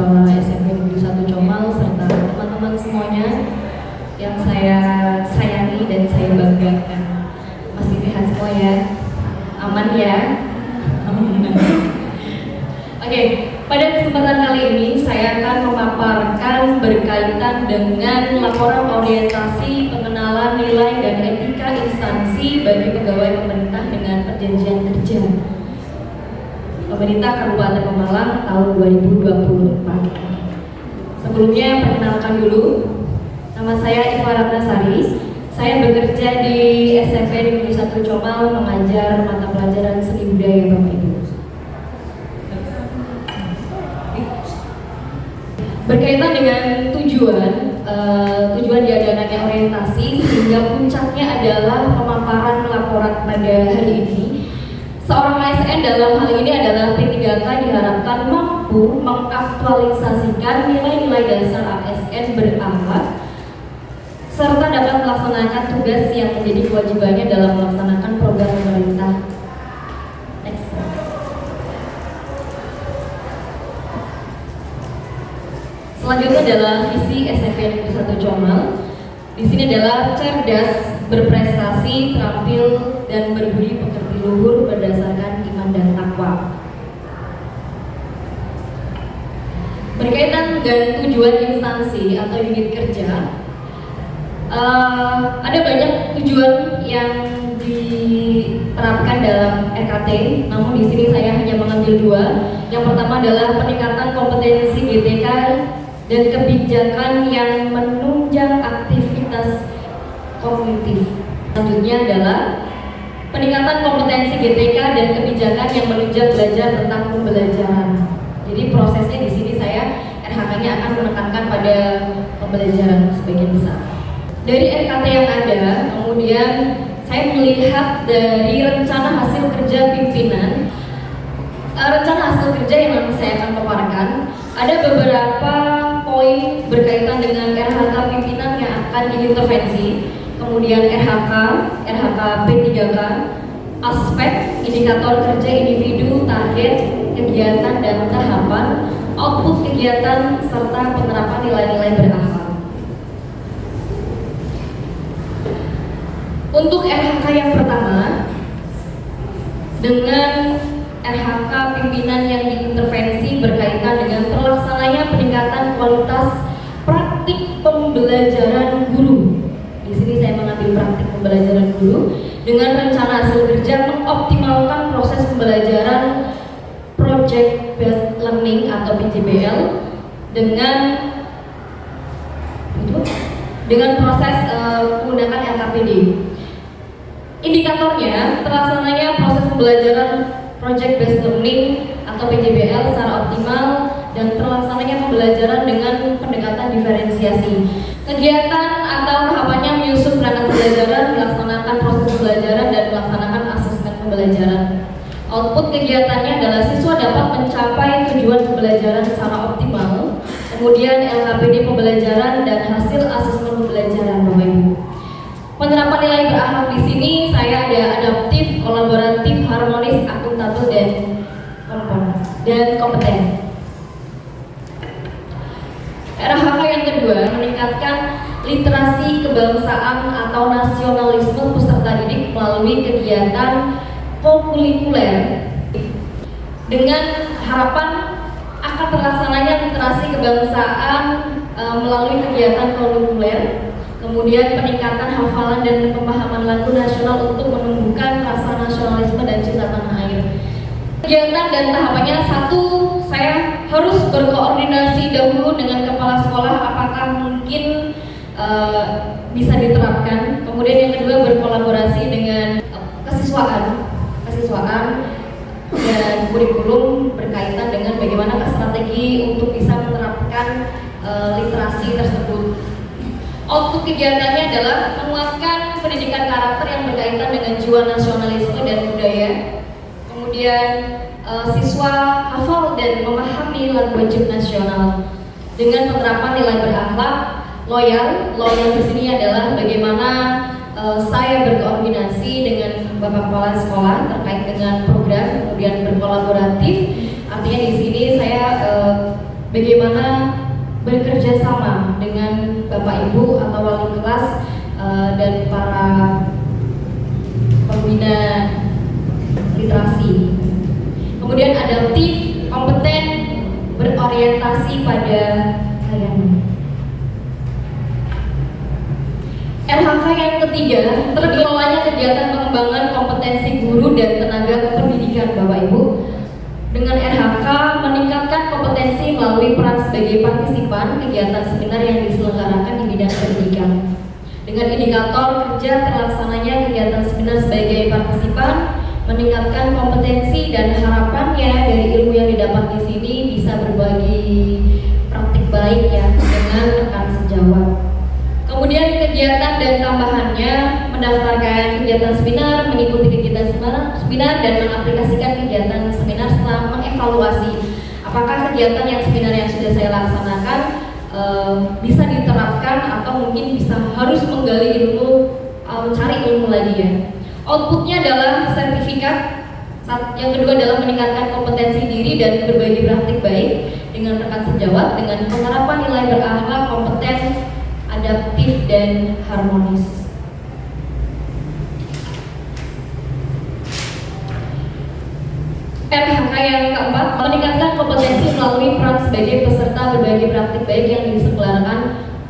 Kepala SMP Negeri 1 Comal serta teman-teman semuanya yang saya sayangi dan saya banggakan. Masih sehat semua ya? Aman ya? Oke, pada kesempatan kali ini saya akan memaparkan berkaitan dengan laporan orientasi pengenalan nilai dan etika instansi bagi pegawai pemerintah dengan perjanjian kerja Pemerintah Kabupaten Pemalang tahun 2024. Sebelumnya perkenalkan dulu, nama saya Iva Ratnasari. Saya bekerja di SMP Negeri 1 Comal mengajar mata pelajaran seni budaya, Bapak Ibu. Berkaitan dengan tujuan diadakannya orientasi, sehingga puncaknya adalah pemaparan laporan pada hari ini. Seorang ASN dalam hal ini adalah P3K diharapkan mampu mengaktualisasikan nilai-nilai dasar ASN berakhlak serta dapat melaksanakan tugas yang menjadi kewajibannya dalam melaksanakan program pemerintah. Next. Selanjutnya adalah visi SMP Negeri 1 Comal. Di sini adalah cerdas, berprestasi, terampil, dan berbudi pekerti luhur berdasarkan iman dan takwa. Berkaitan dengan tujuan instansi atau unit kerja, ada banyak tujuan yang diterapkan dalam RKT, namun di sini saya hanya mengambil dua. Yang pertama adalah peningkatan kompetensi GTK dan kebijakan yang menunjang aktivitas kognitif. Selanjutnya adalah peningkatan kompetensi GTK dan kebijakan yang menunjang belajar tentang pembelajaran. Jadi prosesnya di sini saya RHK-nya akan menekankan pada pembelajaran sebagian besar. Dari RKT yang ada, kemudian saya melihat dari rencana hasil kerja pimpinan. Rencana hasil kerja yang nanti saya akan paparkan, ada beberapa poin berkaitan dengan RHK pimpinan yang akan diintervensi. Kemudian RHK P3K, aspek indikator kerja individu, target, kegiatan dan tahapan, output kegiatan, serta penerapan nilai-nilai berakhlak. Untuk RHK yang pertama, dengan RHK pimpinan yang diintervensi berkaitan dengan terlaksananya peningkatan kualitas praktik pembelajaran guru. Di sini saya mengambil praktik pembelajaran guru dengan rencana hasil kerja mengoptimalkan proses pembelajaran project based learning atau PJBL dengan proses menggunakan LKPD. Indikatornya terlaksananya proses pembelajaran project based learning atau PJBL secara optimal dan terlaksananya pembelajaran dengan pendekatan diferensiasi. Kegiatan atau tahapannya menyusun perangkat pembelajaran, melaksanakan proses pembelajaran dan melaksanakan asesmen pembelajaran. Output kegiatannya adalah siswa dapat mencapai tujuan pembelajaran secara optimal. Kemudian LKPD pembelajaran dan hasil asesmen pembelajaran, Bapak Ibu. Penerapan nilai berakhlak di sini saya ada adaptif, kolaboratif, harmonis, akuntabel dan kompeten. RHK yang kedua, meningkatkan literasi kebangsaan atau nasionalisme peserta didik melalui kegiatan kokurikuler dengan harapan akan terlaksananya literasi kebangsaan melalui kegiatan kokurikuler. Kemudian peningkatan hafalan dan pemahaman lagu nasional untuk menumbuhkan rasa nasionalisme dan cinta tanah air. Kegiatan dan tahapannya, satu, saya harus berkoordinasi dahulu dengan kepala sekolah apakah mungkin bisa diterapkan. Kemudian yang kedua, berkolaborasi dengan kesiswaan dan kurikulum berkaitan dengan bagaimana strategi untuk bisa menerapkan literasi tersebut. Output kegiatannya adalah menguatkan pendidikan karakter yang berkaitan dengan jiwa nasionalisme dan budaya. Kemudian siswa hafal dan memahami lagu wajib nasional dengan penerapan nilai berakhlak, loyal di sini adalah bagaimana saya berkoordinasi dengan Bapak Kepala Sekolah terkait dengan program, kemudian berkolaboratif. Artinya di sini saya bagaimana bekerja sama dengan Bapak Ibu atau wali kelas dan para pembina literasi. Kemudian adaptif, kompeten, berorientasi pada karya. RHK yang ketiga, terkelolanya kegiatan pengembangan kompetensi guru dan tenaga kependidikan Bapak Ibu. Dengan RHK meningkatkan kompetensi melalui peran sebagai partisipan kegiatan seminar yang diselenggarakan di bidang pendidikan. Dengan indikator kerja terlaksananya kegiatan seminar sebagai partisipan, meningkatkan kompetensi dan harapannya dari ilmu yang didapat di sini bisa berbagi praktik baik ya dengan rekan sejawat. Kemudian kegiatan dan tambahannya, mendaftarkan kegiatan seminar, mengikuti kegiatan seminar dan mengaplikasikan kegiatan seminar setelah mengevaluasi apakah kegiatan yang seminar yang sudah saya laksanakan bisa diterapkan atau mungkin bisa harus menggali ilmu, mencari ilmu lagi ya. Outputnya adalah sertifikat. Yang kedua adalah meningkatkan kompetensi diri dan berbagi praktik baik dengan rekan sejawat dengan penerapan nilai berakhlak, kompeten, adaptif dan harmonis. RHK yang keempat, meningkatkan kompetensi melalui peran sebagai peserta berbagi praktik baik yang diselenggarakan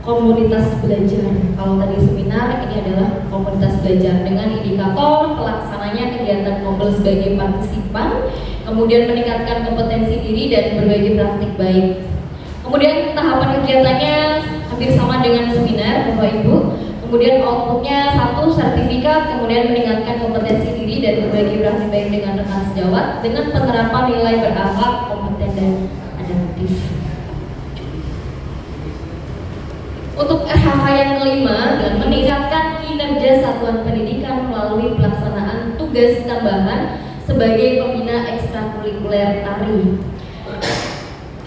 komunitas belajar. Kalau tadi seminar, ini adalah komunitas belajar dengan indikator pelaksananya kegiatan kumpul sebagai partisipan, kemudian meningkatkan kompetensi diri dan berbagi praktik baik. Kemudian tahapan kegiatannya hampir sama dengan seminar Bapak Ibu. Kemudian outputnya satu sertifikat, kemudian meningkatkan kompetensi diri dan berbagi praktik baik dengan rekan sejawat dengan penerapan nilai berakhlak, kompeten dan adaptif. Untuk RHK yang kelima, dan meningkatkan kinerja satuan pendidikan melalui pelaksanaan tugas tambahan sebagai pembina ekstrakurikuler tari.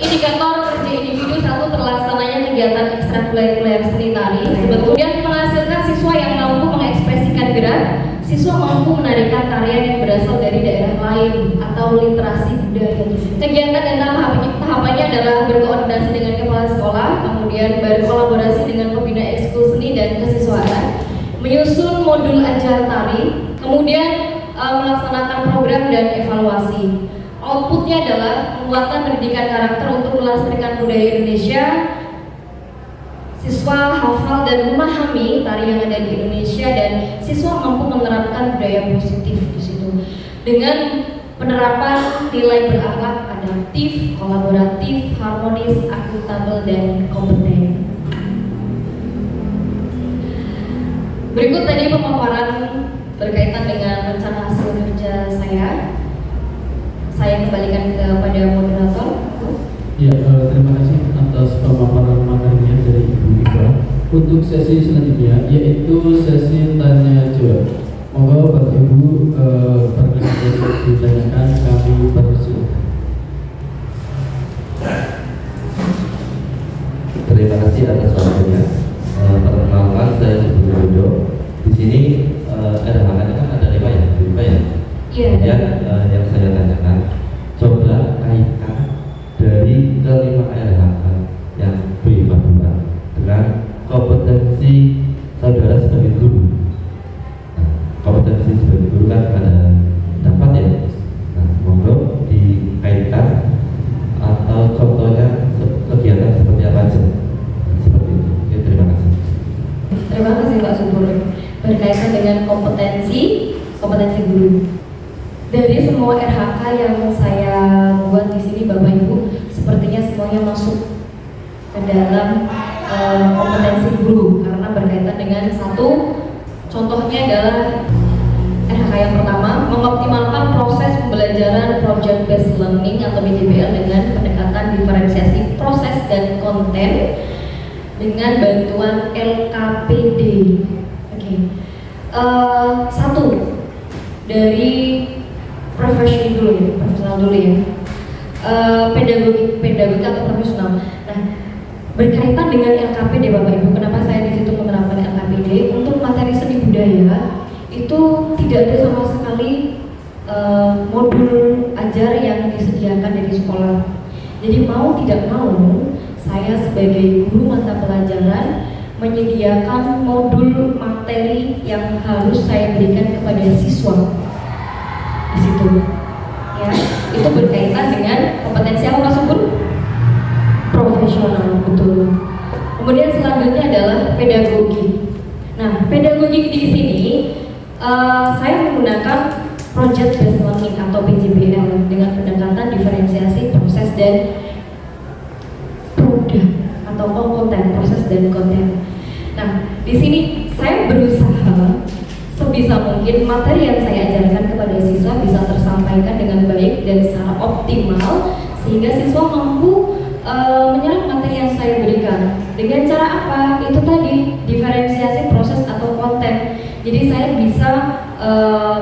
Indikator kerja individu satu, terlaksananya kegiatan ekstrakurikuler seni tari sebetulnya menghasilkan siswa yang mampu mengekspresikan gerak, siswa mampu menarikan tarian yang berasal dari daerah lain atau literasi budaya. Kegiatan dan tahapannya adalah berkoordinasi dengan kepala sekolah, kemudian berkolaborasi dengan pembina ekskul seni dan kesiswaan, menyusun modul ajar tari, kemudian melaksanakan program dan evaluasi. Outputnya adalah penguatan pendidikan karakter untuk melestarikan budaya Indonesia. Siswa hafal dan memahami tari yang ada di Indonesia dan siswa mampu menerapkan budaya positif di situ dengan penerapan nilai berakhlak, adaptif, kolaboratif, harmonis, akuntabel dan kompeten. Berikut tadi pemaparan berkaitan dengan rencana hasil kerja saya. Saya kembalikan kepada moderator. Ya, terima kasih atas pemaparan materinya dari Ibu Iqbal. Untuk sesi selanjutnya yaitu sesi tanya jawab. Monggo Bapak Ibu pertanyaan yang ditanyakan kami persilakan. Terima kasih atas waktunya. Perkenalkan saya Subudi Widodo. Di sini RHK-nya kan ada 5 ya, Iya. Yang saya tanyakan, coba kaitkan dari kelima RHK yang B42 dengan kompetensi saudara sebagai guru. Nah, kompetensi sebagai guru kan ada dapat ya. Nah, monggo dikaitkan atau contohnya kegiatan seperti apa aja. Seperti itu. Oke, terima kasih. Terima kasih Pak Subur. Berkaitan dengan kompetensi guru. Dari semua RHK yang saya buat di sini Bapak Ibu, sepertinya semuanya masuk ke dalam kompetensi guru karena berkaitan dengan satu, contohnya adalah RHK yang pertama, mengoptimalkan proses pembelajaran project based learning atau PJBL dengan pendekatan diferensiasi proses dan konten dengan bantuan LKPD. Oke. Satu dari profesional dulu ya. Pedagogi atau profesional. Nah, berkaitan dengan LKPD Bapak Ibu, kenapa saya di situ menerapkan LKPD? Untuk materi seni budaya itu tidak ada sama sekali modul ajar yang disediakan dari sekolah. Jadi mau tidak mau saya sebagai guru mata pelajaran menyediakan modul materi yang harus saya berikan kepada siswa di situ. Ya, itu berkaitan dengan kompetensi apa Pak Subun? Profesional, betul. Kemudian selanjutnya adalah pedagogi. Nah, pedagogi di sini saya menggunakan project based learning atau PJBL dengan pendekatan diferensiasi proses dan produk atau konten, proses dan konten. Nah, di sini saya berusaha sebisa mungkin materi yang saya ajarkan kepada siswa bisa tersampaikan dengan baik dan secara optimal sehingga siswa mampu menyerap materi yang saya berikan. Dengan cara apa? Itu tadi, diferensiasi proses atau konten. Jadi saya bisa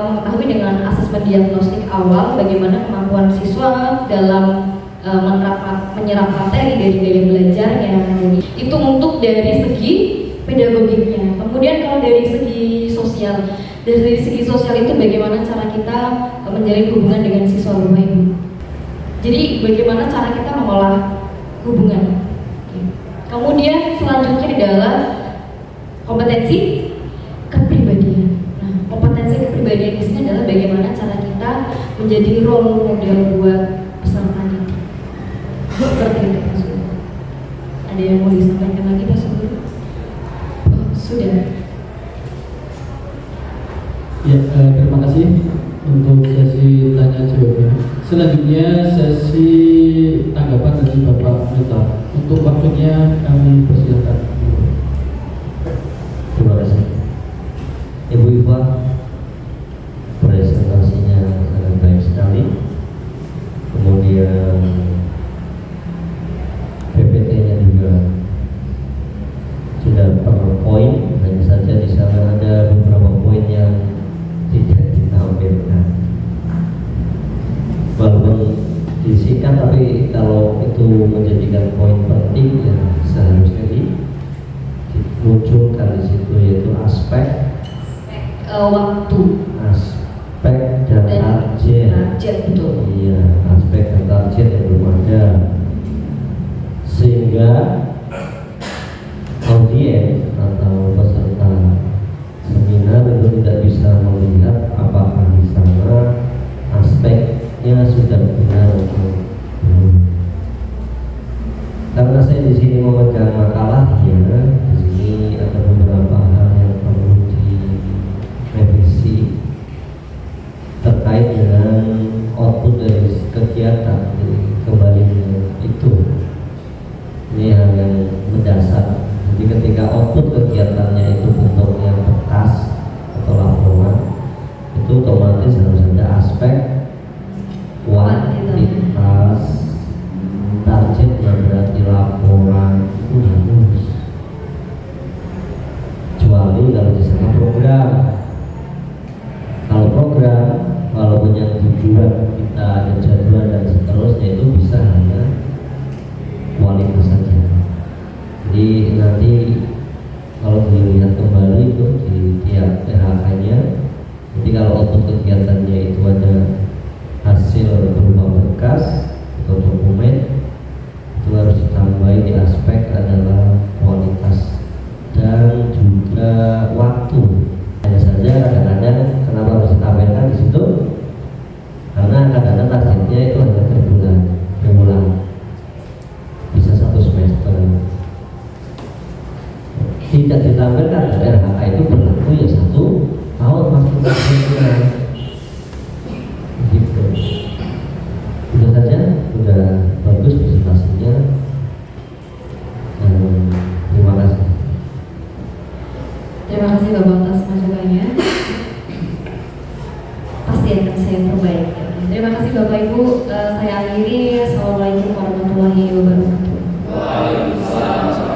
mengetahui dengan asesmen diagnostik awal bagaimana kemampuan siswa dalam menyerap materi dari gaya belajarnya. Itu untuk dari segi pedagogiknya. Kemudian kalau dari segi sosial, itu bagaimana cara kita menjalin hubungan dengan siswa Bapak Ibu. Jadi bagaimana cara kita mengolah hubungan. Kemudian selanjutnya adalah kompetensi kepribadian. Nah, kompetensi kepribadian di sini adalah bagaimana cara kita menjadi role model buat peserta didik. Seperti itu Pak Sudir. Ada yang mau disampaikan lagi Pak Sudir? Oh, sudah. Ya, terima kasih untuk sesi tanya jawabnya. Selanjutnya sesi tanggapan dari Bapak Mita. Untuk waktunya kami persilakan. Terima kasih. Ibu Iva, presentasinya sangat baik sekali. Kemudian PPT-nya juga sudah per poin, hanya saja di sana ada beberapa poin yang tidak ditampilkan. Walaupun disingkat, tapi kalau itu menjadikan poin penting yang seharusnya dimunculkan di situ, yaitu aspek Waktu, aspek dan target. betul. Iya, aspek dan target yang belum ada, sehingga audiens atau peserta seminar itu tidak bisa melihat apakah di sana aspeknya sudah benar atau belum. Karena saya di sini memegang makalah, ya, di sini ada beberapa hal yang perlu direvisi terkait dengan output dari kegiatan kembali itu. Ini hal yang mendasar. Jadi ketika output kegiatannya itu bentuknya berkas atau laporan, itu otomatis harus ada aspek kuantitas, target berarti laporan itu harus, kecuali kalau di sana program. Kalau program, walaupun yang tujuan kita ada jadwal dan seterusnya, itu bisa hanya kualitas saja. Jadi nanti kalau dilihat kembali itu di tiap RHK-nya, jadi kalau output kegiatannya itu ada hasil berupa berkas atau dokumen, itu harus ditambahi di aspek adalah kualitas dan juga waktu. Hanya saja kadang-kadang kenapa harus ditampilkan di situ? Karena kadang-kadang targetnya itu hanya per bulan, bisa 1 semester. Tidak ditampilkan RHK itu berlaku ya 1 tahun maksudnya. Gitu. Sudah saja, sudah bagus presentasinya. Terima kasih. Terima kasih Bapak atas masukannya. Pasti akan saya perbaiki. Terima kasih Bapak Ibu. Saya akhiri. Assalamualaikum warahmatullahi wabarakatuh. Waalaikumsalam.